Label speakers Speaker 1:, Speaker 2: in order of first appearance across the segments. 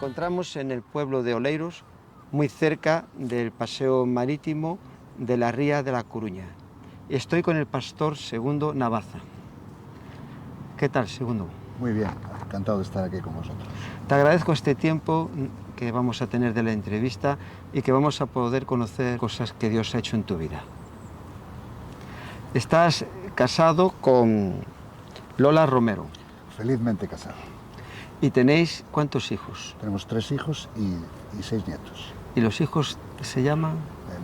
Speaker 1: encontramos en el pueblo de Oleiros, muy cerca del paseo marítimo de la Ría de la Coruña. Estoy con el pastor Segundo Navaza. ¿Qué tal, Segundo?
Speaker 2: Muy bien, encantado de estar aquí con vosotros.
Speaker 1: Te agradezco este tiempo que vamos a tener de la entrevista y que vamos a poder conocer cosas que Dios ha hecho en tu vida. Estás casado con Lola Romero.
Speaker 2: Felizmente casado.
Speaker 1: ¿Y tenéis cuántos hijos?
Speaker 2: Tenemos 3 hijos y 6 nietos.
Speaker 1: ¿Y los hijos se llaman?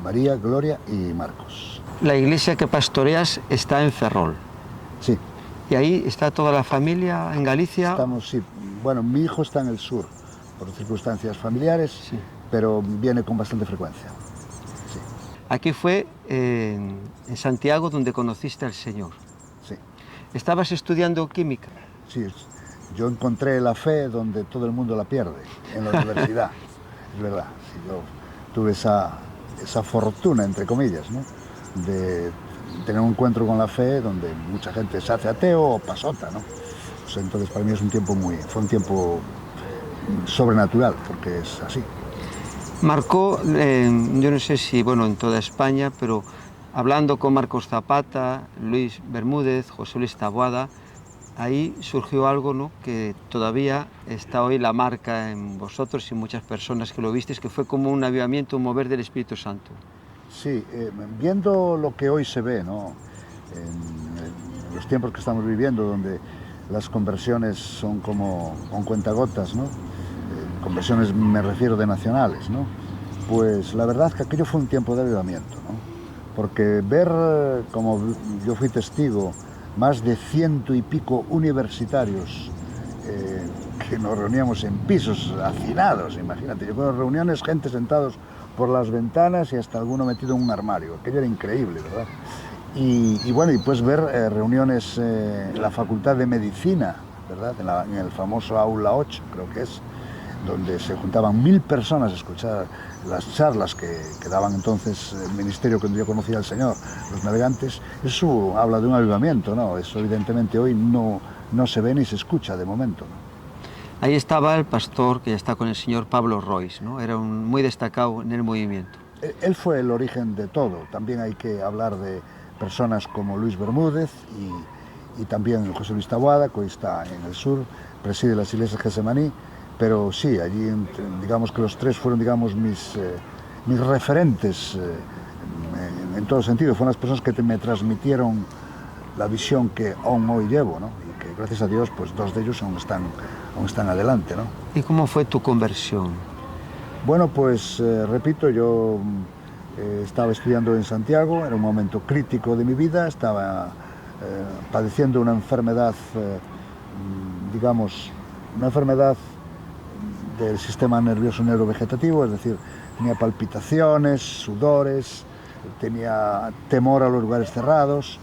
Speaker 2: María, Gloria y Marcos.
Speaker 1: La iglesia que pastoreas está en Ferrol.
Speaker 2: Sí.
Speaker 1: ¿Y ahí está toda la familia en Galicia?
Speaker 2: Estamos, sí. Bueno, mi hijo está en el sur, por circunstancias familiares,
Speaker 1: Sí.
Speaker 2: pero viene con bastante frecuencia. Sí.
Speaker 1: Aquí fue en Santiago donde conociste al Señor.
Speaker 2: Sí.
Speaker 1: ¿Estabas estudiando química?
Speaker 2: Sí, yo encontré la fe donde todo el mundo la pierde, en la universidad. Es verdad, sí, yo tuve esa fortuna, entre comillas, ¿no?, de tener un encuentro con la fe donde mucha gente se hace ateo o pasota, ¿no? Pues entonces para mí es fue un tiempo sobrenatural, porque es así.
Speaker 1: Marcó, yo no sé si, bueno, en toda España, pero hablando con Marcos Zapata, Luis Bermúdez, José Luis Taboada, ahí surgió algo, ¿no?, que todavía está hoy la marca en vosotros y muchas personas que lo visteis, que fue como un avivamiento, un mover del Espíritu Santo.
Speaker 2: Sí, viendo lo que hoy se ve, ¿no?, en los tiempos que estamos viviendo, donde las conversiones son como con cuentagotas, ¿no?, conversiones me refiero de nacionales, ¿no?, pues la verdad es que aquello fue un tiempo de avivamiento, ¿no?, porque ver, como yo fui testigo, más de 100 y pico universitarios que nos reuníamos en pisos hacinados, imagínate, yo con reuniones, gente sentados por las ventanas y hasta alguno metido en un armario, aquello era increíble, ¿verdad? Y bueno, y pues ver reuniones en la Facultad de Medicina, ¿verdad?, en el famoso Aula 8, creo que es, donde se juntaban 1000 personas a escuchar las charlas que daban entonces el ministerio cuando yo conocía al Señor, los navegantes. Eso habla de un avivamiento, ¿no? Eso evidentemente hoy no se ve ni se escucha de momento, ¿no?
Speaker 1: Ahí estaba el pastor que ya está con el señor Pablo Royce, ¿no? Era muy destacado en el movimiento.
Speaker 2: Él fue el origen de todo. También hay que hablar de personas como Luis Bermúdez y también José Luis Taboada, que hoy está en el sur, preside las iglesias Getsemaní. Pero sí, allí digamos que los 3 fueron, digamos, mis referentes en todo sentido. Fueron las personas que me transmitieron la visión que aún hoy llevo, ¿no? Y que gracias a Dios, pues 2 de ellos aún están adelante, ¿no?
Speaker 1: ¿Y cómo fue tu conversión?
Speaker 2: Bueno, pues repito, yo estaba estudiando en Santiago, era un momento crítico de mi vida, estaba padeciendo una enfermedad, digamos, una enfermedad del sistema nervioso neurovegetativo, es decir, tenía palpitaciones, sudores, tenía temor a los lugares cerrados,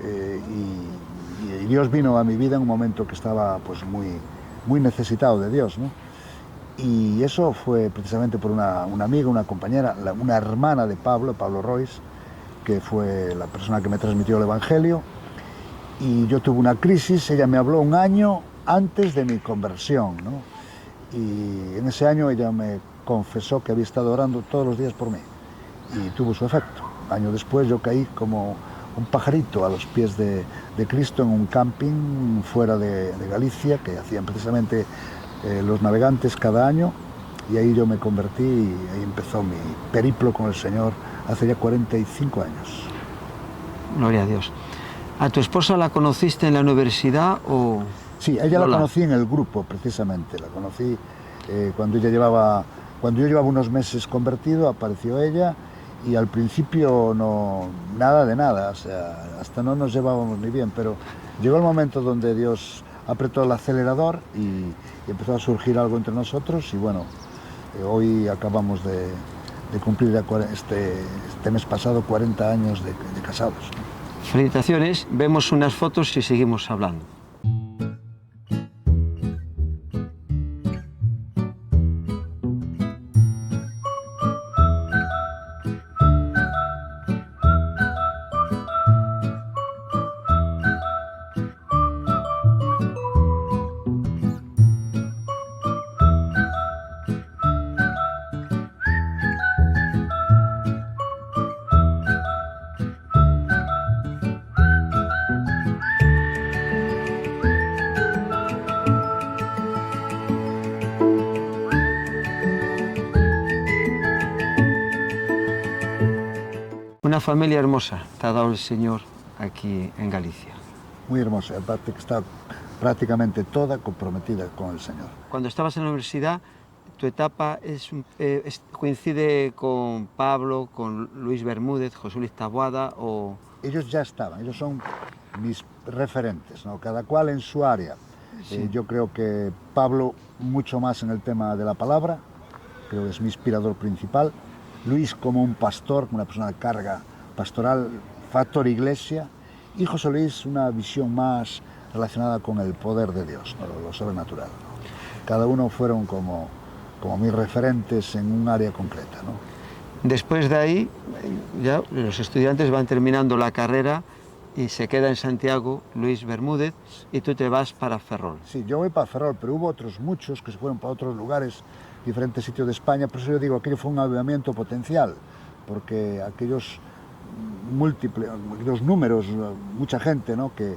Speaker 2: y Dios vino a mi vida en un momento que estaba pues muy necesitado de Dios, ¿no? Y eso fue precisamente por una amiga, una compañera, una hermana de Pablo Royce, que fue la persona que me transmitió el Evangelio, y yo tuve una crisis. Ella me habló un año antes de mi conversión, ¿no? Y en ese año ella me confesó que había estado orando todos los días por mí, y tuvo su efecto. Año después yo caí como un pajarito a los pies de Cristo en un camping fuera de Galicia, que hacían precisamente los navegantes cada año, y ahí yo me convertí y ahí empezó mi periplo con el Señor hace ya 45 años.
Speaker 1: Gloria a Dios. ¿A tu esposa la conociste en la universidad o...?
Speaker 2: Sí, ella la conocí en el grupo, precisamente. La conocí cuando yo llevaba unos meses convertido, apareció ella, y al principio nada de nada, o sea, hasta no nos llevábamos ni bien, pero llegó el momento donde Dios apretó el acelerador y empezó a surgir algo entre nosotros, y bueno, hoy acabamos de cumplir este mes pasado 40 años de casados.
Speaker 1: Felicitaciones, vemos unas fotos y seguimos hablando. Una familia hermosa te ha dado el Señor aquí en Galicia.
Speaker 2: Muy hermosa, aparte que está prácticamente toda comprometida con el Señor.
Speaker 1: Cuando estabas en la universidad, tu etapa coincide con Pablo, con Luis Bermúdez, José Luis Taboada o...
Speaker 2: Ellos ya estaban, ellos son mis referentes, ¿no? Cada cual en su área.
Speaker 1: Sí.
Speaker 2: Yo creo que Pablo mucho más en el tema de la palabra, creo que es mi inspirador principal. Luis como un pastor, una persona de carga pastoral, factor iglesia, y José Luis una visión más relacionada con el poder de Dios, ¿no? Lo sobrenatural, ¿no? Cada uno fueron como mis referentes en un área concreta, ¿no?
Speaker 1: Después de ahí, ya los estudiantes van terminando la carrera y se queda en Santiago Luis Bermúdez y tú te vas para Ferrol.
Speaker 2: Sí, yo voy para Ferrol, pero hubo otros muchos que se fueron para otros lugares, diferentes sitios de España, por eso yo digo, aquello fue un avivamiento potencial, porque aquellos múltiples, aquellos números, mucha gente, ¿no? que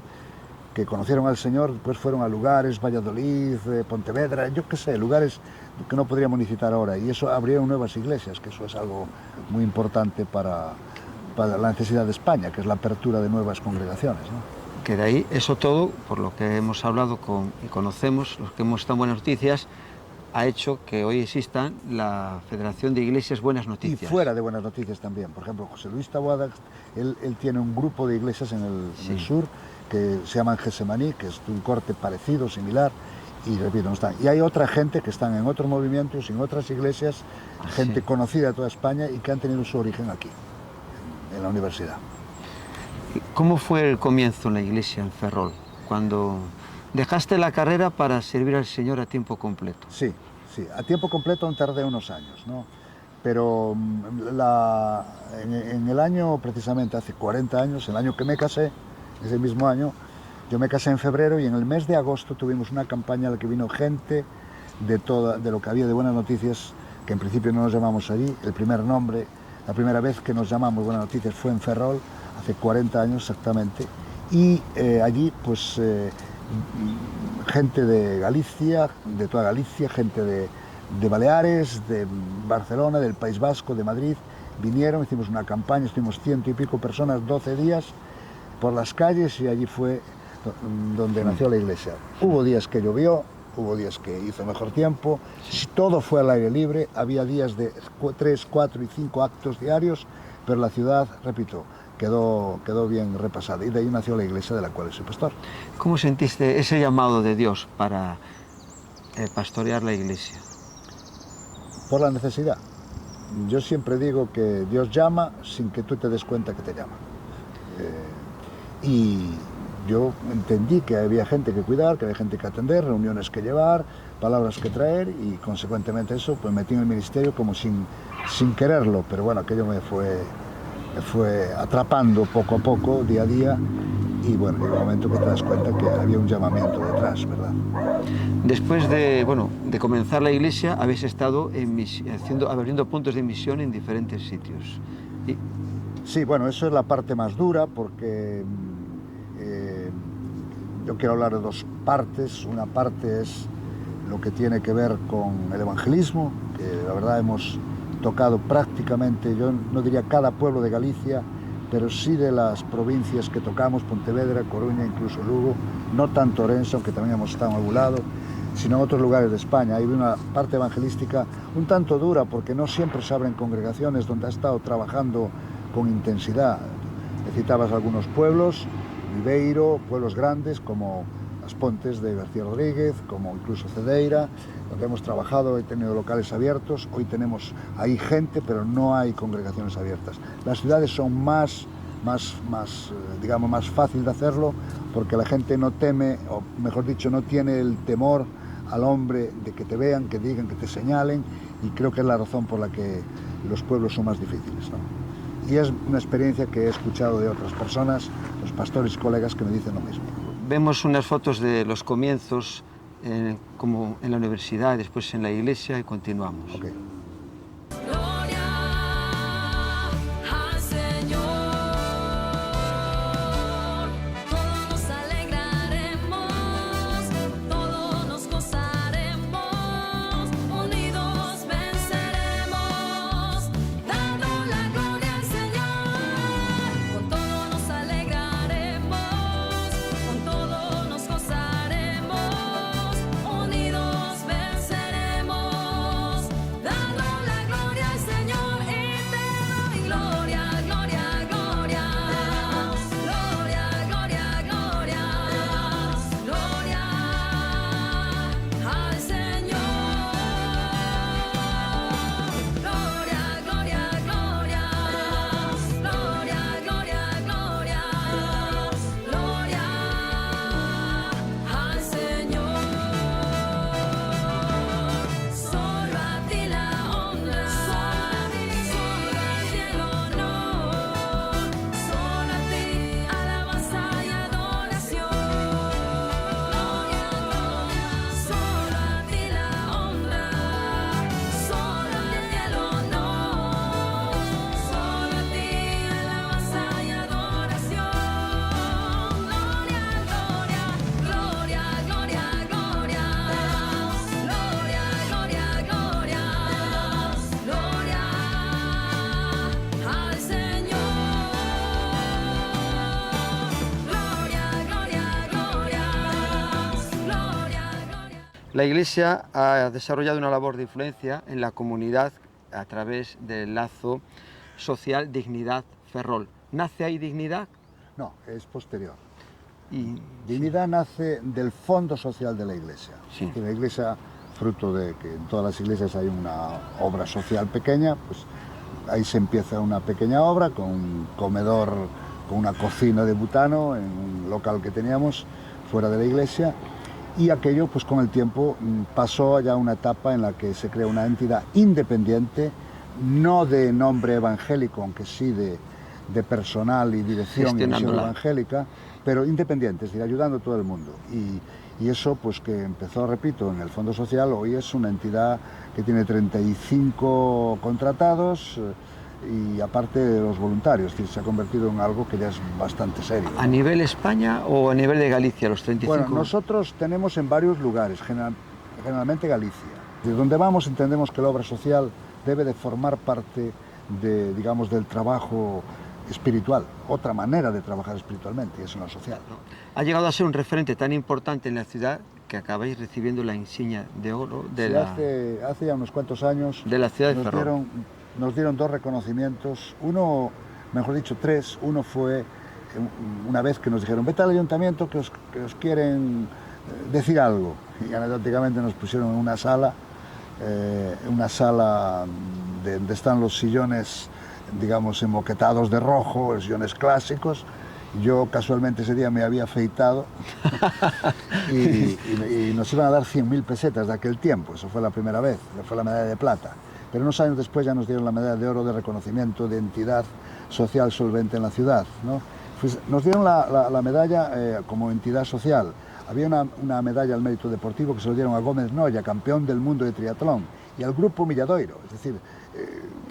Speaker 2: conocieron al Señor, después fueron a lugares, Valladolid, Pontevedra, yo qué sé, lugares que no podríamos ni citar ahora, y eso abrieron nuevas iglesias, que eso es algo muy importante para la necesidad de España, que es la apertura de nuevas congregaciones, ¿no?
Speaker 1: Que de ahí, eso todo, por lo que hemos hablado y conocemos, los que hemos estado en Buenas Noticias, ha hecho que hoy exista la Federación de Iglesias Buenas Noticias.
Speaker 2: Y fuera de Buenas Noticias también. Por ejemplo, José Luis Taboada, él tiene un grupo de iglesias en el sur que se llaman Gesemaní, que es de un corte parecido, similar, y repito, no están. Y hay otra gente que están en otros movimientos, en otras iglesias, gente conocida de toda España y que han tenido su origen aquí, en la universidad.
Speaker 1: ¿Cómo fue el comienzo en la iglesia en Ferrol? Cuando dejaste la carrera para servir al Señor a tiempo completo.
Speaker 2: Sí, a tiempo completo tardé unos años, ¿no? Pero en el año, precisamente hace 40 años, el año que me casé, ese mismo año, yo me casé en febrero y en el mes de agosto tuvimos una campaña en la que vino gente de lo que había de Buenas Noticias, que en principio no nos llamamos allí, el primer nombre, la primera vez que nos llamamos Buenas Noticias fue en Ferrol, hace 40 años exactamente, y allí pues gente de Galicia, de toda Galicia, gente de Baleares, de Barcelona, del País Vasco, de Madrid, vinieron, hicimos una campaña, estuvimos 100 y pico personas, 12 días por las calles y allí fue donde nació la iglesia. Hubo días que llovió, hubo días que hizo mejor tiempo, todo fue al aire libre, había días de 3, 4 y 5 actos diarios, pero la ciudad, repito, quedó bien repasada y de ahí nació la iglesia de la cual soy pastor.
Speaker 1: ¿Cómo sentiste ese llamado de Dios para pastorear la iglesia?
Speaker 2: Por la necesidad. Yo siempre digo que Dios llama sin que tú te des cuenta que te llama. Y yo entendí que había gente que cuidar, que había gente que atender, reuniones que llevar, palabras que traer y consecuentemente eso pues metí en el ministerio como sin quererlo, pero bueno, aquello me fue atrapando poco a poco, día a día, y bueno, llegó un momento que te das cuenta que había un llamamiento detrás, ¿verdad?
Speaker 1: Después de comenzar la iglesia, habéis estado abriendo puntos de misión en diferentes sitios.
Speaker 2: Sí, bueno, eso es la parte más dura porque yo quiero hablar de dos partes. Una parte es lo que tiene que ver con el evangelismo, que la verdad hemos tocado prácticamente, yo no diría cada pueblo de Galicia, pero sí de las provincias que tocamos, Pontevedra, Coruña, incluso Lugo, no tanto Orense, aunque también hemos estado en algún lado, sino en otros lugares de España. Hay una parte evangelística un tanto dura porque no siempre se abren congregaciones donde ha estado trabajando con intensidad. Citabas algunos pueblos, Viveiro, pueblos grandes como Las Pontes de García Rodríguez, como incluso Cedeira, donde hemos trabajado, he tenido locales abiertos, hoy tenemos ahí gente, pero no hay congregaciones abiertas. Las ciudades son más fácil de hacerlo porque la gente no teme, o mejor dicho, no tiene el temor al hombre de que te vean, que digan, que te señalen, y creo que es la razón por la que los pueblos son más difíciles, ¿no? Y es una experiencia que he escuchado de otras personas, los pastores y colegas que me dicen lo mismo.
Speaker 1: Vemos unas fotos de los comienzos, como en la universidad y después en la iglesia, y continuamos.
Speaker 2: Okay.
Speaker 1: La Iglesia ha desarrollado una labor de influencia en la comunidad a través del lazo social Dignidad Ferrol. ¿Nace ahí Dignidad?
Speaker 2: No, es posterior.
Speaker 1: Y,
Speaker 2: Dignidad nace del fondo social de la Iglesia.
Speaker 1: Sí.
Speaker 2: Y la Iglesia, fruto de que en todas las iglesias hay una obra social pequeña, pues ahí se empieza una pequeña obra con un comedor, con una cocina de butano en un local que teníamos fuera de la iglesia, y aquello pues con el tiempo pasó ya a una etapa en la que se crea una entidad independiente, no de nombre evangélico, aunque sí de personal y dirección y misión evangélica, pero independiente, es decir, ayudando a todo el mundo. Y eso pues que empezó, repito, en el Fondo Social, hoy es una entidad que tiene 35 contratados y aparte de los voluntarios, es decir, se ha convertido en algo que ya es bastante serio, ¿no?
Speaker 1: ¿A nivel España o a nivel de Galicia, los 35?
Speaker 2: Bueno, nosotros tenemos en varios lugares, generalmente Galicia. De donde vamos entendemos que la obra social debe de formar parte de, digamos, del trabajo espiritual, otra manera de trabajar espiritualmente, y es en lo social, ¿no?
Speaker 1: Ha llegado a ser un referente tan importante en la ciudad que acabáis recibiendo la insignia de oro de
Speaker 2: hace ya unos cuantos años
Speaker 1: de la ciudad de Ferrol.
Speaker 2: Nos dieron 2 reconocimientos, uno, mejor dicho 3, uno fue una vez que nos dijeron vete al ayuntamiento que os quieren decir algo, y anecdóticamente nos pusieron en una sala donde están los sillones, digamos, enmoquetados de rojo, los sillones clásicos. Yo casualmente ese día me había afeitado y nos iban a dar 100.000 pesetas de aquel tiempo, eso fue la primera vez, fue la medalla de plata. Pero unos años después ya nos dieron la medalla de oro de reconocimiento de entidad social solvente en la ciudad, ¿no? Pues nos dieron la medalla como entidad social. Había una medalla al mérito deportivo que se lo dieron a Gómez Noya, campeón del mundo de triatlón, y al grupo Milladoiro, es decir,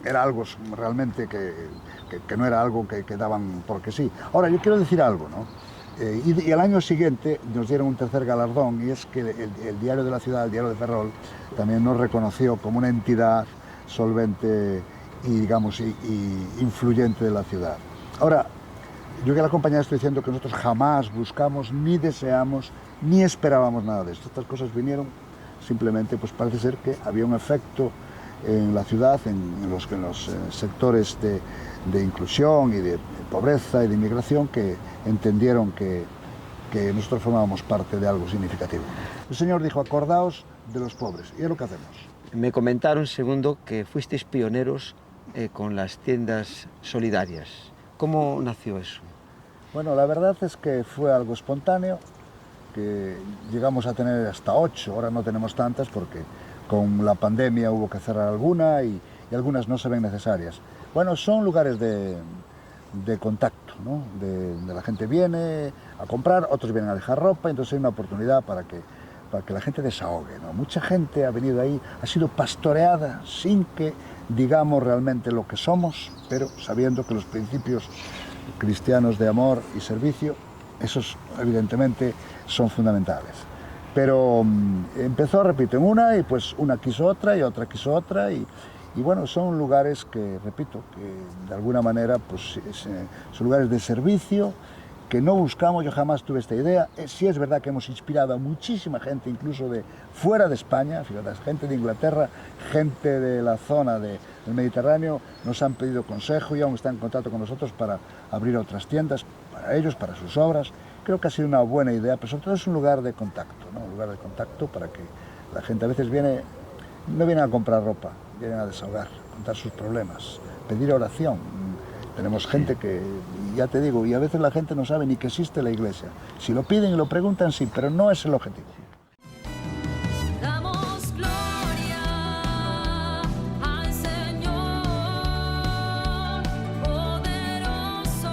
Speaker 2: era algo realmente que no era algo que daban porque sí. Ahora, yo quiero decir algo, ¿no? Y al año siguiente nos dieron un tercer galardón, y es que el diario de la ciudad, el diario de Ferrol, también nos reconoció como una entidad solvente y, digamos, y influyente de la ciudad. Ahora, yo que la compañía estoy diciendo que nosotros jamás buscamos, ni deseamos, ni esperábamos nada de esto. Estas cosas vinieron simplemente, pues parece ser que había un efecto en la ciudad, en los sectores de inclusión y de pobreza y de inmigración, que entendieron que nosotros formábamos parte de algo significativo. El Señor dijo, acordaos de los pobres, y es lo que hacemos.
Speaker 1: Me comentaron, segundo, que fuisteis pioneros con las tiendas solidarias. ¿Cómo nació eso?
Speaker 2: Bueno, la verdad es que fue algo espontáneo, que llegamos a tener hasta 8, ahora no tenemos tantas porque con la pandemia hubo que cerrar alguna y algunas no se ven necesarias. Bueno, son lugares de contacto, ¿no? De la gente viene a comprar, otros vienen a dejar ropa, entonces hay una oportunidad para que la gente desahogue, ¿no? Mucha gente ha venido ahí, ha sido pastoreada sin que digamos realmente lo que somos, pero sabiendo que los principios cristianos de amor y servicio, esos evidentemente son fundamentales. Pero empezó, repito, en una, y pues una quiso otra y otra quiso otra, y bueno, son lugares que, repito, que de alguna manera pues son lugares de servicio que no buscamos. Yo jamás tuve esta idea. Sí es verdad que hemos inspirado a muchísima gente, incluso de fuera de España, fíjate, gente de Inglaterra, gente de la zona del Mediterráneo, nos han pedido consejo y aún están en contacto con nosotros para abrir otras tiendas para ellos, para sus obras. Creo que ha sido una buena idea, pero sobre todo es un lugar de contacto, ¿no? Un lugar de contacto para que la gente a veces no viene a comprar ropa, vienen a desahogar, a contar sus problemas, pedir oración. Tenemos gente que, ya te digo, y a veces la gente no sabe ni que existe la iglesia. Si lo piden y lo preguntan, sí, pero no es el objetivo.
Speaker 3: Damos gloria al Señor, poderoso,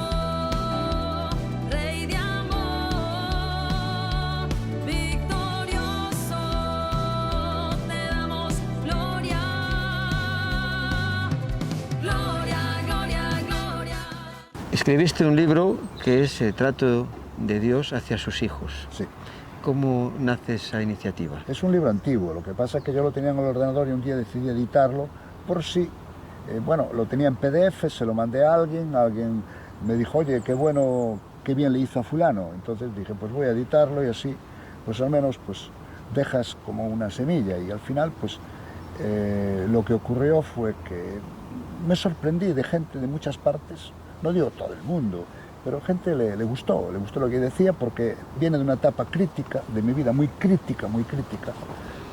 Speaker 3: Rey de amor, victorioso, te damos gloria, gloria, gloria, gloria.
Speaker 1: Escribiste un libro que es el trato de Dios hacia sus hijos.
Speaker 2: Sí.
Speaker 1: ¿Cómo nace esa iniciativa?
Speaker 2: Es un libro antiguo, lo que pasa es que yo lo tenía en el ordenador y un día decidí editarlo por si, bueno, lo tenía en PDF, se lo mandé a alguien me dijo, oye, qué bueno, qué bien le hizo a fulano. Entonces dije, pues voy a editarlo y así, pues al menos pues dejas como una semilla y al final pues lo que ocurrió fue que me sorprendí de gente de muchas partes, no digo todo el mundo, pero gente le gustó lo que decía porque viene de una etapa crítica de mi vida, muy crítica,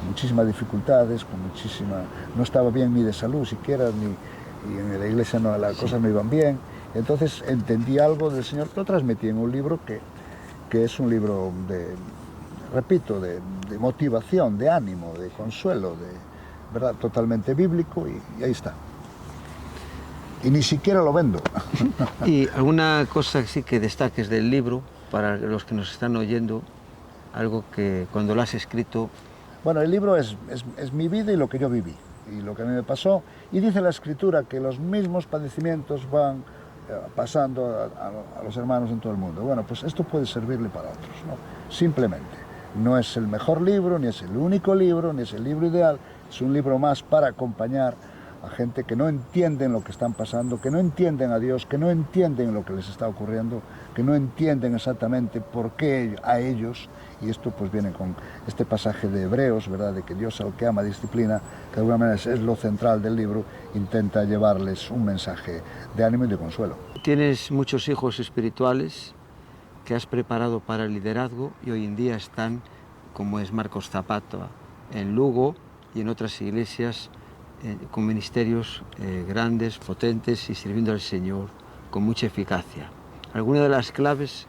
Speaker 2: muchísimas dificultades, no estaba bien ni de salud siquiera, y en la iglesia las cosas no iban bien. Entonces entendí algo del Señor, lo transmití en un libro que es un libro repito, de motivación, de ánimo, de consuelo, ¿verdad? Totalmente bíblico y ahí está. Y ni siquiera lo vendo.
Speaker 1: ¿Y alguna cosa así que destaques del libro para los que nos están oyendo? Algo que cuando lo has escrito...
Speaker 2: Bueno, el libro es mi vida y lo que yo viví, y lo que a mí me pasó. Y dice la Escritura que los mismos padecimientos van pasando a los hermanos en todo el mundo. Bueno, pues esto puede servirle para otros, ¿no? Simplemente. No es el mejor libro, ni es el único libro, ni es el libro ideal. Es un libro más para acompañar a gente que no entienden lo que están pasando, que no entienden a Dios, que no entienden lo que les está ocurriendo, que no entienden exactamente por qué a ellos, y esto pues viene con este pasaje de Hebreos, ¿verdad?, de que Dios al que ama disciplina, que de alguna manera es lo central del libro, intenta llevarles un mensaje de ánimo y de consuelo.
Speaker 1: Tienes muchos hijos espirituales que has preparado para el liderazgo y hoy en día están, como es Marcos Zapata, en Lugo y en otras iglesias, con ministerios grandes, potentes y sirviendo al Señor con mucha eficacia. ¿Alguna de las claves?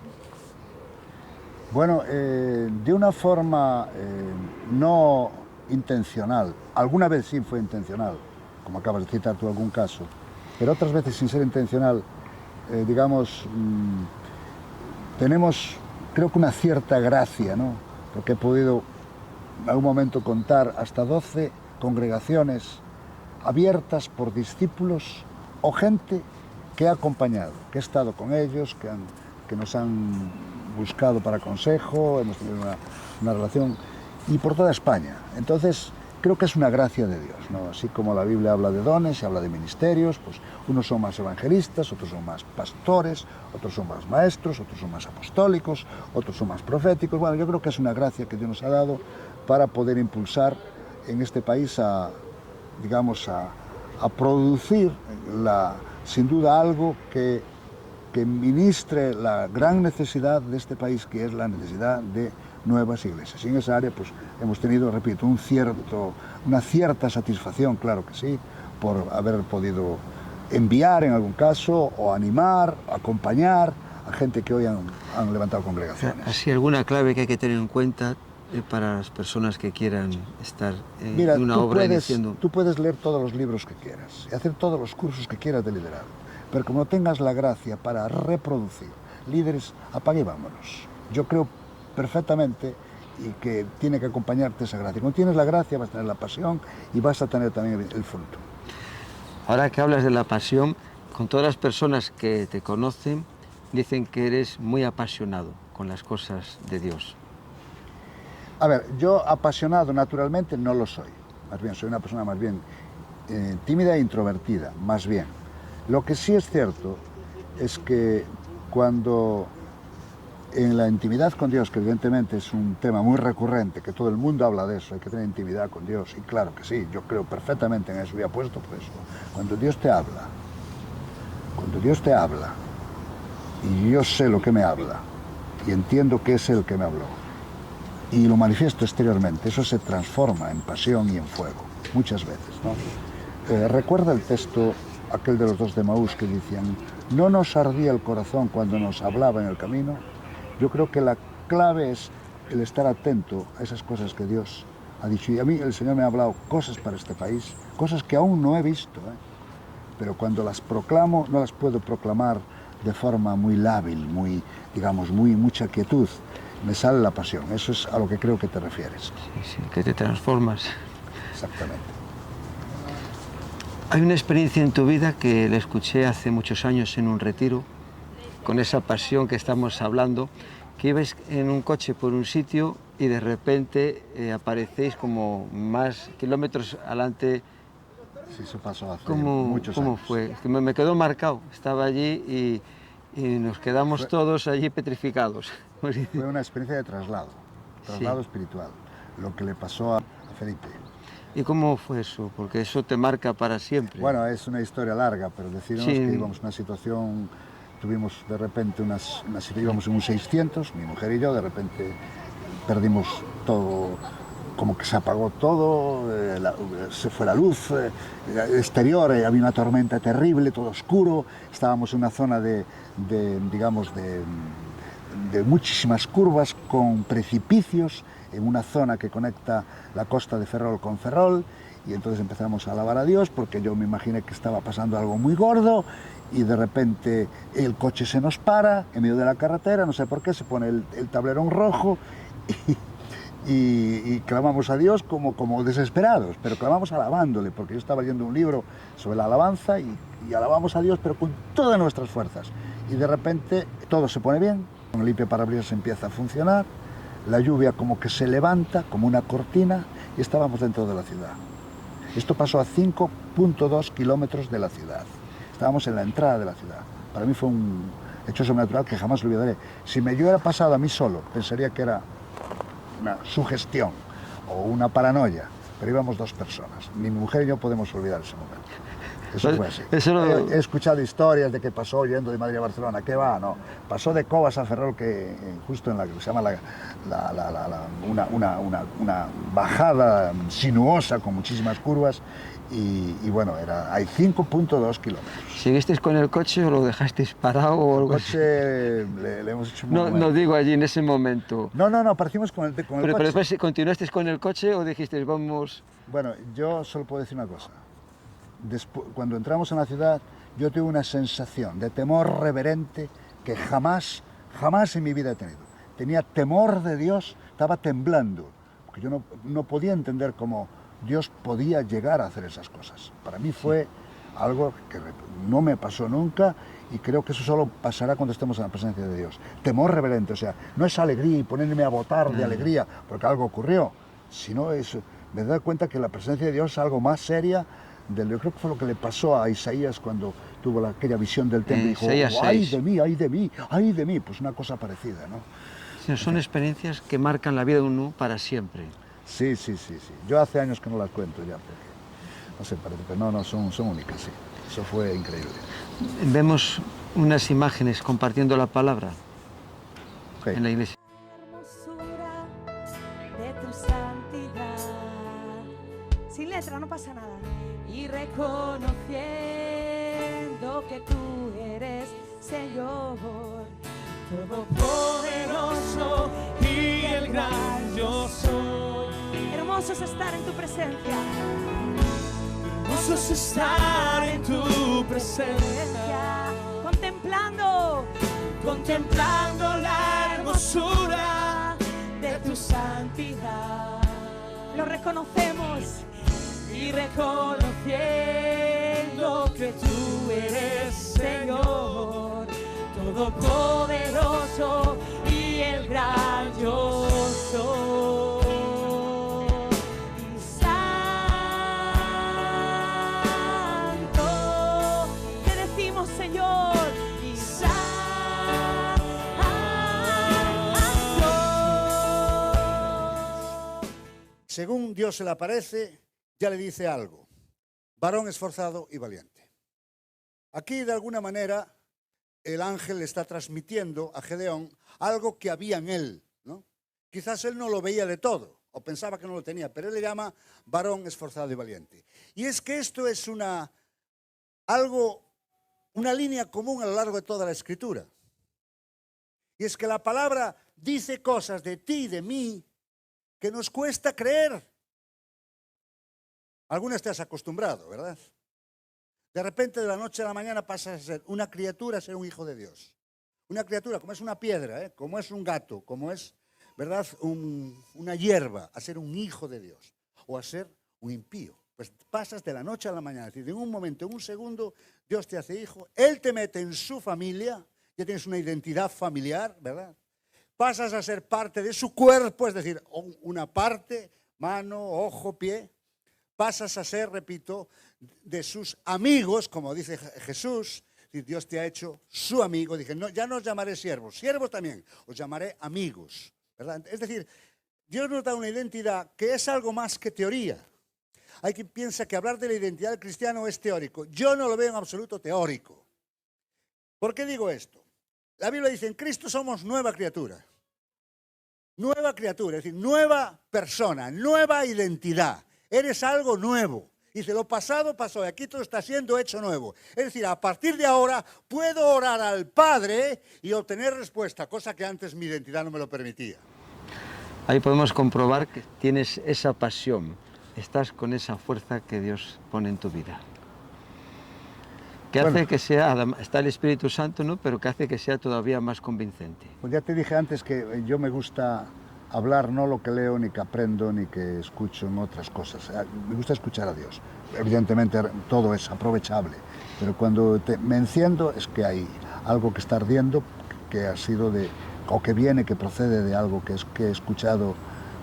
Speaker 2: Bueno, de una forma no intencional, alguna vez sí fue intencional, como acabas de citar tú algún caso, pero otras veces sin ser intencional, tenemos creo que una cierta gracia, ¿no? Porque he podido en algún momento contar hasta 12 congregaciones abiertas por discípulos o gente que ha acompañado, que he estado con ellos, que nos han buscado para consejo, hemos tenido una relación, y por toda España. Entonces, creo que es una gracia de Dios, ¿no? Así como la Biblia habla de dones y habla de ministerios, pues unos son más evangelistas, otros son más pastores, otros son más maestros, otros son más apostólicos, otros son más proféticos. Bueno, yo creo que es una gracia que Dios nos ha dado para poder impulsar en este país a producir sin duda algo que ministre la gran necesidad de este país, que es la necesidad de nuevas iglesias. Y en esa área pues hemos tenido, repito, una cierta satisfacción, claro que sí, por haber podido enviar en algún caso, o animar, acompañar a gente que hoy han levantado congregaciones.
Speaker 1: ¿Así alguna clave que hay que tener en cuenta para las personas que quieran estar en una obra iniciando?
Speaker 2: Tú puedes leer todos los libros que quieras y hacer todos los cursos que quieras de liderazgo, pero como no tengas la gracia para reproducir líderes, apague y vámonos. Yo creo perfectamente y que tiene que acompañarte esa gracia. Cuando tienes la gracia vas a tener la pasión y vas a tener también el fruto.
Speaker 1: Ahora que hablas de la pasión, con todas las personas que te conocen, dicen que eres muy apasionado con las cosas de Dios.
Speaker 2: A ver, yo apasionado naturalmente no lo soy. Más bien, soy una persona más bien tímida e introvertida, más bien. Lo que sí es cierto es que cuando en la intimidad con Dios, que evidentemente es un tema muy recurrente, que todo el mundo habla de eso, hay que tener intimidad con Dios, y claro que sí, yo creo perfectamente en eso y apuesto por eso. Cuando Dios te habla, y yo sé lo que me habla, y entiendo que es Él que me habló, y lo manifiesto exteriormente, eso se transforma en pasión y en fuego, muchas veces, ¿no? Recuerda el texto aquel de los dos de Maús que decían, ¿no nos ardía el corazón cuando nos hablaba en el camino? Yo creo que la clave es el estar atento a esas cosas que Dios ha dicho. Y a mí el Señor me ha hablado cosas para este país, cosas que aún no he visto, pero cuando las proclamo, no las puedo proclamar de forma muy lábil, mucha quietud. Me sale la pasión, eso es a lo que creo que te refieres.
Speaker 1: Sí, que te transformas.
Speaker 2: Exactamente.
Speaker 1: Hay una experiencia en tu vida que la escuché hace muchos años en un retiro, con esa pasión que estamos hablando, que ibais en un coche por un sitio y de repente aparecéis como más kilómetros adelante.
Speaker 2: Sí, eso pasó hace muchos años.
Speaker 1: ¿Cómo fue? Es que me quedó marcado, estaba allí y nos quedamos todos allí petrificados.
Speaker 2: Fue una experiencia de traslado
Speaker 1: sí.
Speaker 2: espiritual. lo que le pasó a Felipe.
Speaker 1: ¿Y cómo fue eso? Porque eso te marca para siempre.
Speaker 2: Bueno, es una historia larga, pero decirnos
Speaker 1: Sí.
Speaker 2: que íbamos en una situación, tuvimos de repente íbamos en un 600, mi mujer y yo, de repente perdimos todo, como que se apagó todo, se fue la luz, exterior, había una tormenta terrible, todo oscuro, estábamos en una zona digamos, de muchísimas curvas con precipicios, en una zona que conecta la costa de Ferrol con Ferrol, y entonces empezamos a alabar a Dios porque yo me imaginé que estaba pasando algo muy gordo y de repente el coche se nos para en medio de la carretera, no sé por qué, se pone el tablerón rojo y clamamos a Dios como desesperados, pero clamamos alabándole, porque yo estaba leyendo un libro sobre la alabanza y alabamos a Dios pero con todas nuestras fuerzas, y de repente todo se pone bien, el limpiaparabrisas empieza a funcionar, la lluvia como que se levanta como una cortina y estábamos dentro de la ciudad. Esto pasó a 5.2 kilómetros de la ciudad. Estábamos en la entrada de la ciudad. Para mí fue un hecho sobrenatural que jamás olvidaré. Si me hubiera pasado a mí solo, pensaría que era una sugestión o una paranoia, pero íbamos 2 personas. Ni mi mujer y yo podemos olvidar ese momento. Eso fue así. He escuchado historias de que pasó yendo de Madrid a Barcelona. ¿Qué va? No. Pasó de Cobas a Ferrol, que justo en la que se llama una bajada sinuosa con muchísimas curvas. Y bueno, hay 5.2 kilómetros.
Speaker 1: ¿Seguisteis con el coche o lo dejasteis parado o algo así?
Speaker 2: El coche le hemos hecho muy
Speaker 1: No,
Speaker 2: mal.
Speaker 1: no digo allí en ese momento.
Speaker 2: No, partimos con el
Speaker 1: Pero
Speaker 2: coche.
Speaker 1: después, ¿continuasteis con el coche o dijisteis vamos?
Speaker 2: Bueno, yo solo puedo decir una cosa. Cuando entramos en la ciudad, yo tuve una sensación de temor reverente que jamás en mi vida he tenido. Tenía temor de Dios, estaba temblando, porque yo no podía entender cómo Dios podía llegar a hacer esas cosas. Para mí fue algo que no me pasó nunca y creo que eso solo pasará cuando estemos en la presencia de Dios. Temor reverente, o sea, no es alegría y ponerme a botar de alegría porque algo ocurrió, sino me doy cuenta que la presencia de Dios es algo más seria. Yo creo que fue lo que le pasó a Isaías cuando tuvo aquella visión del templo y dijo,
Speaker 1: Isaías
Speaker 2: oh, ay
Speaker 1: 6.
Speaker 2: de mí, ay de mí, ay de mí, pues una cosa parecida, ¿no?
Speaker 1: Sí, son experiencias que marcan la vida de uno para siempre.
Speaker 2: Sí. Yo hace años que no las cuento ya, porque no sé, parece, pero no, son únicas, sí. Eso fue increíble.
Speaker 1: Vemos unas imágenes compartiendo la palabra
Speaker 2: Okay.
Speaker 1: en la iglesia.
Speaker 4: Hermosura de tu santidad. Sin letra, no pasa nada. Y reconociendo que tú eres Señor, todopoderoso y el gran yo soy. Hermoso es estar en tu presencia.
Speaker 5: Hermoso es estar en tu presencia, contemplando la hermosura de tu santidad.
Speaker 4: Lo reconocemos.
Speaker 5: Y reconociendo que tú eres Señor, todopoderoso y el gran yo soy. Y santo, te decimos Señor, y santo.
Speaker 2: Según Dios se le aparece, ya le dice algo. Varón esforzado y valiente. Aquí, de alguna manera, el ángel le está transmitiendo a Gedeón algo que había en él, ¿no? Quizás él no lo veía de todo, o pensaba que no lo tenía, pero él le llama varón esforzado y valiente. Y es que esto es una línea común a lo largo de toda la Escritura. Y es que la palabra dice cosas de ti y de mí que nos cuesta creer. Algunas te has acostumbrado, ¿verdad? De repente, de la noche a la mañana, pasas a ser una criatura a ser un hijo de Dios. Una criatura, como es una piedra, como es un gato, como es, ¿verdad?, una hierba, a ser un hijo de Dios. O a ser un impío. Pues pasas de la noche a la mañana. Es decir, en un momento, en un segundo, Dios te hace hijo. Él te mete en su familia. Ya tienes una identidad familiar, ¿verdad? Pasas a ser parte de su cuerpo, es decir, una parte, mano, ojo, pie. Pasas a ser, repito, de sus amigos, como dice Jesús. Dios te ha hecho su amigo. Dije, no, ya no os llamaré siervos, siervos también, os llamaré amigos, ¿verdad? Es decir, Dios nos da una identidad que es algo más que teoría. Hay quien piensa que hablar de la identidad del cristiano es teórico. Yo no lo veo en absoluto teórico. ¿Por qué digo esto? La Biblia dice, en Cristo somos nueva criatura. Nueva criatura, es decir, nueva persona, nueva identidad. Eres algo nuevo. Dice, lo pasado pasó y aquí todo está siendo hecho nuevo. Es decir, a partir de ahora puedo orar al Padre y obtener respuesta, cosa que antes mi identidad no me lo permitía.
Speaker 1: Ahí podemos comprobar que tienes esa pasión, estás con esa fuerza que Dios pone en tu vida. Que hace que sea, está el Espíritu Santo, ¿no? Pero que hace que sea todavía más convincente.
Speaker 2: Pues ya te dije antes que yo me gusta hablar no lo que leo, ni que aprendo, ni que escucho en otras cosas. Me gusta escuchar a Dios. Evidentemente todo es aprovechable, pero cuando me enciendo es que hay algo que está ardiendo, que ha sido o que viene, que procede de algo que he escuchado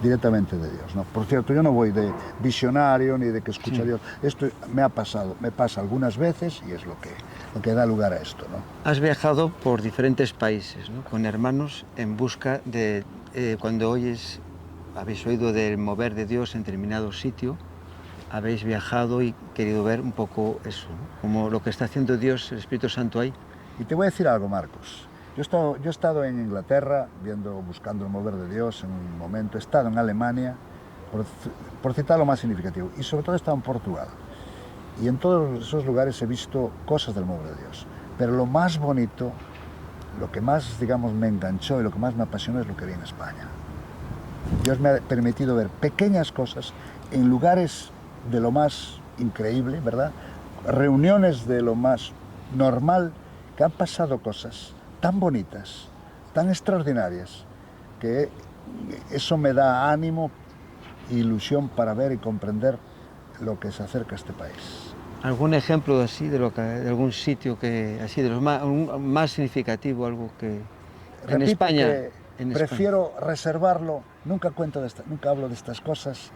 Speaker 2: directamente de Dios, ¿no? Por cierto, yo no voy de visionario ni de que escucha a Dios. Esto me pasa algunas veces y es lo que da lugar a esto, ¿no?
Speaker 1: Has viajado por diferentes países, ¿no? Con hermanos en busca de, cuando habéis oído del mover de Dios en determinado sitio, habéis viajado y querido ver un poco eso, ¿no? Como lo que está haciendo Dios, el Espíritu Santo ahí.
Speaker 2: Y te voy a decir algo, Marcos. Yo he estado en Inglaterra, buscando el mover de Dios en un momento. He estado en Alemania, por citar lo más significativo. Y sobre todo he estado en Portugal. Y en todos esos lugares he visto cosas del mover de Dios. Pero lo más bonito, lo que más, digamos, me enganchó y lo que más me apasionó es lo que vi en España. Dios me ha permitido ver pequeñas cosas en lugares de lo más increíble, ¿verdad? Reuniones de lo más normal, que han pasado cosas tan bonitas, tan extraordinarias, que eso me da ánimo e ilusión para ver y comprender lo que se acerca a este país.
Speaker 1: ¿Algún ejemplo así de algún sitio que así de los más significativo, algo que en España?
Speaker 2: Prefiero reservarlo. Nunca hablo de estas cosas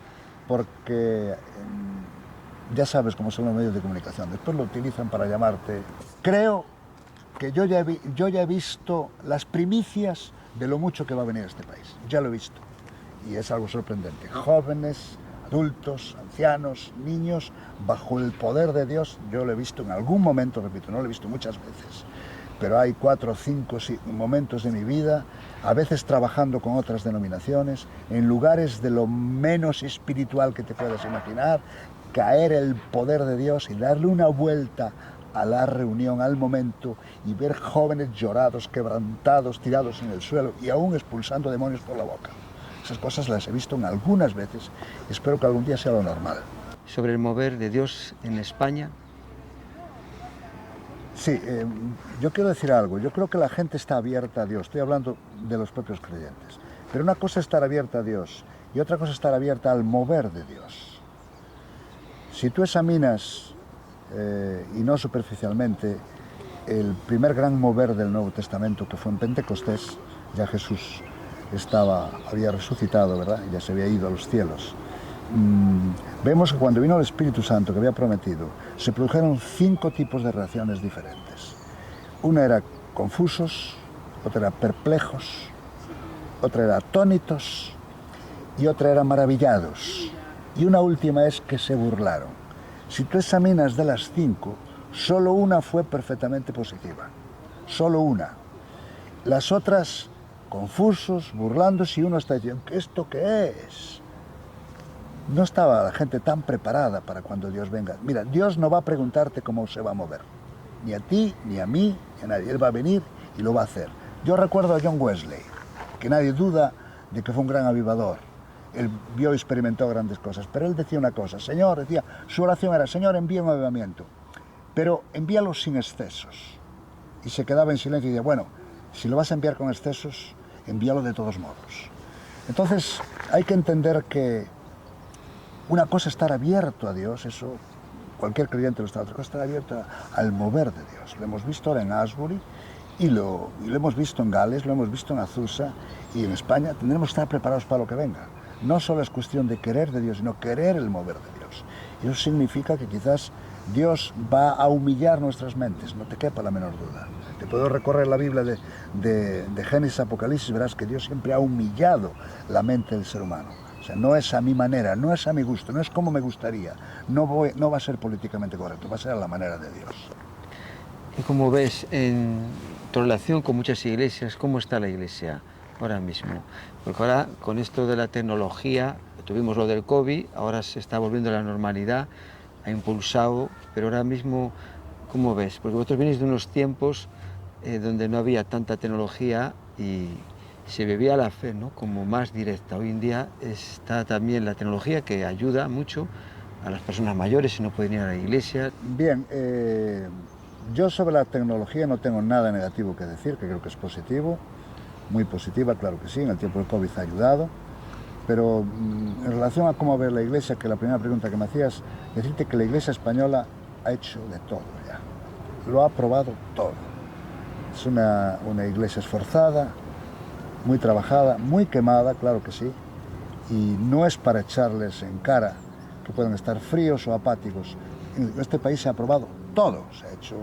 Speaker 2: porque ya sabes cómo son los medios de comunicación. Después lo utilizan para llamarte. Creo que yo ya he visto las primicias de lo mucho que va a venir a este país. Ya lo he visto. Y es algo sorprendente. Jóvenes, adultos, ancianos, niños, bajo el poder de Dios. Yo lo he visto en algún momento, repito, no lo he visto muchas veces, pero hay 4 o 5 momentos de mi vida, a veces trabajando con otras denominaciones, en lugares de lo menos espiritual que te puedas imaginar, caer el poder de Dios y darle una vuelta a la reunión, al momento, y ver jóvenes llorados, quebrantados, tirados en el suelo y aún expulsando demonios por la boca. Esas cosas las he visto en algunas veces y espero que algún día sea lo normal.
Speaker 1: Sobre el mover de Dios en España.
Speaker 2: Sí, yo quiero decir algo. Yo creo que la gente está abierta a Dios. Estoy hablando de los propios creyentes. Pero una cosa es estar abierta a Dios y otra cosa es estar abierta al mover de Dios. Si tú examinas, y no superficialmente, el primer gran mover del Nuevo Testamento, que fue en Pentecostés, ya Jesús había resucitado, ¿verdad? Y ya se había ido a los cielos. Vemos que cuando vino el Espíritu Santo que había prometido, se produjeron 5 tipos de reacciones diferentes. Una era confusos, otra era perplejos, otra era atónitos y otra era maravillados. Y una última es que se burlaron. Si tú examinas de las 5, solo una fue perfectamente positiva. Solo una. Las otras, confusos, burlándose, y uno está diciendo, ¿esto qué es? No estaba la gente tan preparada para cuando Dios venga. Mira, Dios no va a preguntarte cómo se va a mover. Ni a ti, ni a mí, ni a nadie. Él va a venir y lo va a hacer. Yo recuerdo a John Wesley, que nadie duda de que fue un gran avivador. Él vio y experimentó grandes cosas, pero él decía una cosa, su oración era, Señor, envía un avivamiento, pero envíalo sin excesos. Y se quedaba en silencio y decía, bueno, si lo vas a enviar con excesos, envíalo de todos modos. Entonces, hay que entender que una cosa es estar abierto a Dios, eso cualquier creyente lo está, otra cosa es estar abierto al mover de Dios. Lo hemos visto ahora en Asbury, y lo hemos visto en Gales, lo hemos visto en Azusa y en España. Tendremos que estar preparados para lo que venga. No solo es cuestión de querer de Dios, sino querer el mover de Dios. Y eso significa que quizás Dios va a humillar nuestras mentes, no te quepa la menor duda. Te puedo recorrer la Biblia de Génesis a Apocalipsis, verás que Dios siempre ha humillado la mente del ser humano. O sea, no es a mi manera, no es a mi gusto, no es como me gustaría, no va a ser políticamente correcto, va a ser a la manera de Dios.
Speaker 1: Y como ves, en tu relación con muchas iglesias, ¿cómo está la iglesia ahora mismo? Porque ahora, con esto de la tecnología, tuvimos lo del COVID, ahora se está volviendo a la normalidad, ha impulsado, pero ahora mismo, ¿cómo ves? Porque vosotros venís de unos tiempos donde no había tanta tecnología y se vivía la fe, ¿no?, como más directa. Hoy en día está también la tecnología que ayuda mucho a las personas mayores si no pueden ir a la iglesia.
Speaker 2: Bien, yo sobre la tecnología no tengo nada negativo que decir, que creo que es positivo, muy positiva, claro que sí, en el tiempo del COVID ha ayudado, pero en relación a cómo ver la iglesia, que la primera pregunta que me hacías, decirte que la iglesia española ha hecho de todo ya, lo ha probado todo. Es una iglesia esforzada, muy trabajada, muy quemada, claro que sí, y no es para echarles en cara que puedan estar fríos o apáticos. En este país se ha probado todo, se ha hecho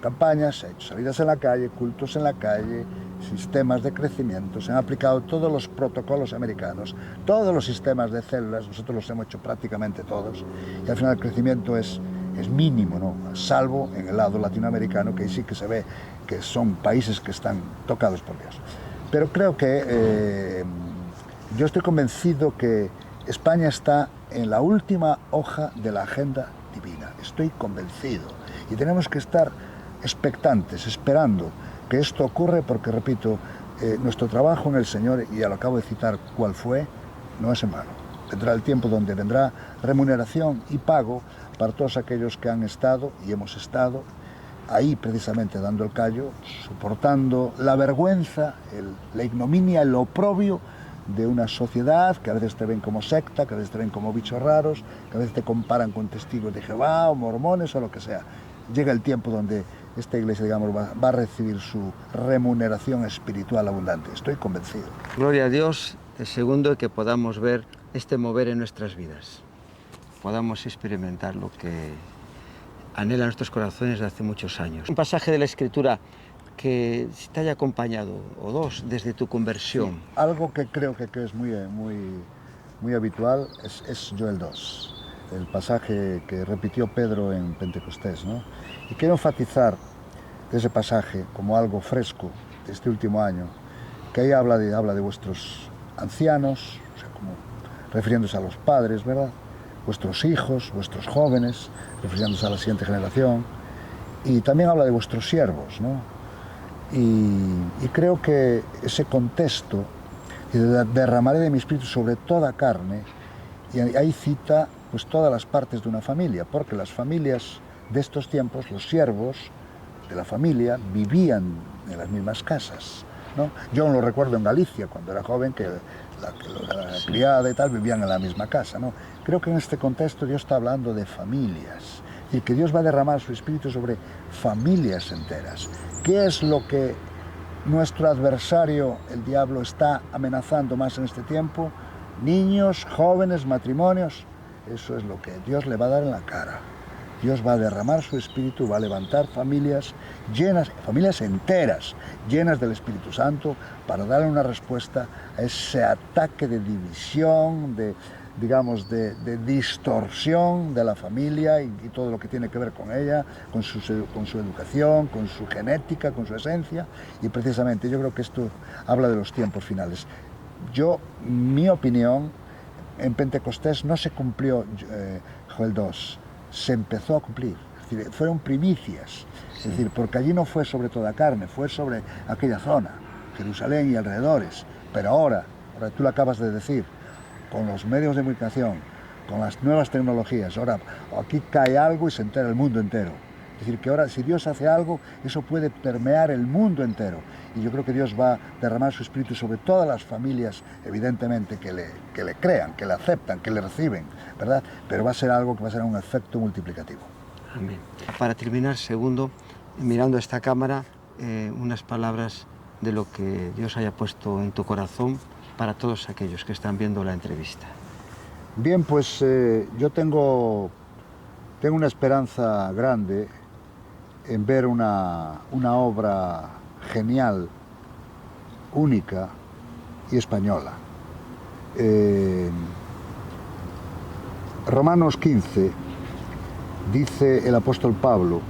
Speaker 2: campañas, se ha hecho salidas en la calle, cultos en la calle, sistemas de crecimiento, se han aplicado todos los protocolos americanos, todos los sistemas de células, nosotros los hemos hecho prácticamente todos, y al final el crecimiento es mínimo, ¿no?, salvo en el lado latinoamericano, que ahí sí que se ve que son países que están tocados por Dios. Pero creo que yo estoy convencido que España está en la última hoja de la agenda divina, estoy convencido, y tenemos que estar expectantes, esperando que esto ocurra, porque, repito, nuestro trabajo en el Señor, y ya lo acabo de citar cuál fue, no es en vano. Vendrá el tiempo donde vendrá remuneración y pago para todos aquellos que han estado y hemos estado ahí precisamente dando el callo, soportando la vergüenza, la ignominia, el oprobio de una sociedad que a veces te ven como secta, que a veces te ven como bichos raros, que a veces te comparan con testigos de Jehová o mormones o lo que sea. Llega el tiempo donde esta iglesia, digamos, va a recibir su remuneración espiritual abundante. Estoy convencido.
Speaker 1: Gloria a Dios. El segundo, que podamos ver este mover en nuestras vidas. Podamos experimentar lo que anhela nuestros corazones de hace muchos años. Un pasaje de la Escritura que te haya acompañado, o dos, desde tu conversión.
Speaker 2: Sí, algo que creo que es muy habitual es Joel 2, el pasaje que repitió Pedro en Pentecostés, ¿no? Y quiero enfatizar ese pasaje como algo fresco de este último año, que ahí habla de vuestros ancianos, o sea, como refiriéndose a los padres, ¿verdad?, vuestros hijos, vuestros jóvenes, refiriéndose a la siguiente generación, y también habla de vuestros siervos, ¿no? Y creo que ese contexto, y derramaré de mi espíritu sobre toda carne, y ahí cita pues todas las partes de una familia, porque las familias de estos tiempos, los siervos de la familia, vivían en las mismas casas, ¿no? Yo lo recuerdo en Galicia, cuando era joven, que la criada y tal vivían en la misma casa, ¿no? Creo que en este contexto Dios está hablando de familias, y que Dios va a derramar su espíritu sobre familias enteras. ¿Qué es lo que nuestro adversario, el diablo, está amenazando más en este tiempo? Niños, jóvenes, matrimonios. Eso es lo que Dios le va a dar en la cara. Dios va a derramar su espíritu, va a levantar familias llenas, familias enteras, llenas del Espíritu Santo, para darle una respuesta a ese ataque de división, de distorsión de la familia y todo lo que tiene que ver con ella, con su educación, con su genética, con su esencia. Y precisamente yo creo que esto habla de los tiempos finales. Mi opinión, en Pentecostés no se cumplió Joel 2, se empezó a cumplir. Es decir, fueron primicias, es decir, porque allí no fue sobre toda carne, fue sobre aquella zona, Jerusalén y alrededores. Pero ahora tú lo acabas de decir, con los medios de comunicación, con las nuevas tecnologías, ahora aquí cae algo y se entera el mundo entero. Es decir, que ahora si Dios hace algo, eso puede permear el mundo entero. Y yo creo que Dios va a derramar su espíritu sobre todas las familias, evidentemente, que le crean, que le aceptan, que le reciben, ¿verdad? Pero va a ser algo que va a ser un efecto multiplicativo.
Speaker 1: Amén. Para terminar, segundo, mirando a esta cámara, unas palabras de lo que Dios haya puesto en tu corazón para todos aquellos que están viendo la entrevista.
Speaker 2: Bien, pues yo tengo tengo una esperanza grande en ver una obra genial, única y española. Romanos 15 dice el apóstol Pablo,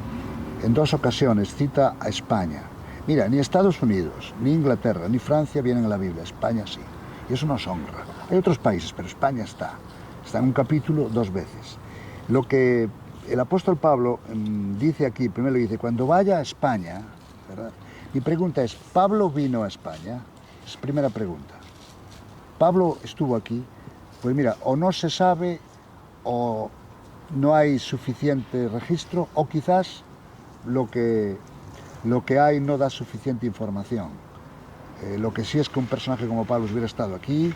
Speaker 2: en 2 ocasiones cita a España. Mira, ni Estados Unidos, ni Inglaterra, ni Francia vienen en la Biblia, España sí. Y eso nos honra. Hay otros países, pero España está. Está en un capítulo 2 veces. Lo que el apóstol Pablo dice aquí, primero dice, cuando vaya a España, ¿verdad? Mi pregunta es, ¿Pablo vino a España? Es primera pregunta. ¿Pablo estuvo aquí? Pues mira, o no se sabe, o no hay suficiente registro, o quizás lo que hay no da suficiente información. Lo que sí es que un personaje como Pablo hubiera estado aquí,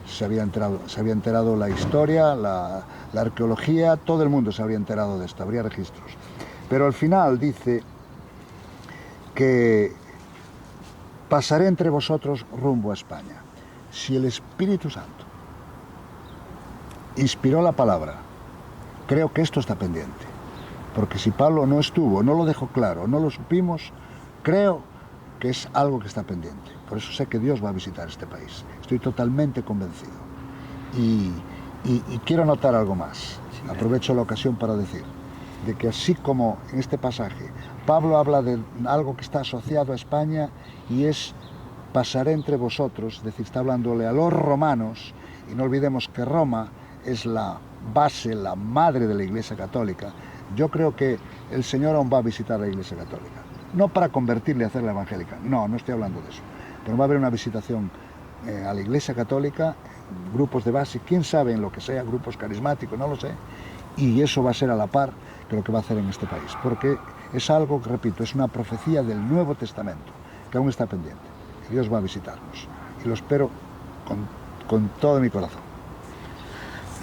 Speaker 2: se había enterado la historia, la arqueología, todo el mundo se habría enterado de esto, habría registros. Pero al final dice que pasaré entre vosotros rumbo a España. Si el Espíritu Santo inspiró la palabra, creo que esto está pendiente. Porque si Pablo no estuvo, no lo dejó claro, no lo supimos, creo que es algo que está pendiente. Por eso sé que Dios va a visitar este país. Estoy totalmente convencido. Y quiero anotar algo más. Aprovecho la ocasión para decir de que así como en este pasaje Pablo habla de algo que está asociado a España y es pasaré entre vosotros, es decir, está hablándole a los romanos, y no olvidemos que Roma es la base, la madre de la Iglesia Católica. Yo creo que el Señor aún va a visitar la Iglesia Católica. No para convertirle y hacerla evangélica, no estoy hablando de eso. Pero va a haber una visitación a la Iglesia Católica, grupos de base, quién sabe en lo que sea, grupos carismáticos, no lo sé. Y eso va a ser a la par de lo que va a hacer en este país. Porque es algo que, repito, es una profecía del Nuevo Testamento, que aún está pendiente. Y Dios va a visitarnos. Y lo espero con todo mi corazón.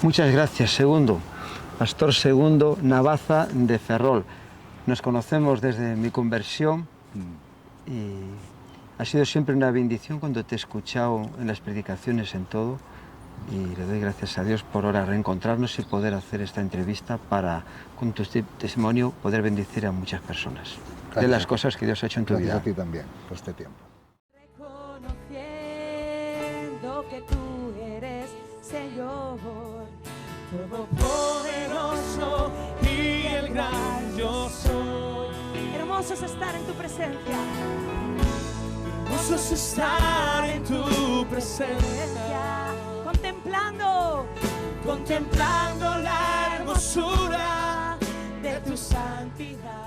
Speaker 1: Muchas gracias, Segundo. Pastor Segundo Navaza de Ferrol. Nos conocemos desde mi conversión y ha sido siempre una bendición cuando te he escuchado en las predicaciones, en todo, y le doy gracias a Dios por ahora reencontrarnos y poder hacer esta entrevista para, con tu testimonio, poder bendecir a muchas personas de las cosas que Dios ha hecho en tu vida.
Speaker 2: Gracias a ti también por este tiempo.
Speaker 5: Reconociendo que tú eres Señor, todopoderoso y el gran yo soy. Hermoso es estar en tu presencia. Hermoso es estar en tu presencia. Contemplando la hermosura de tu santidad.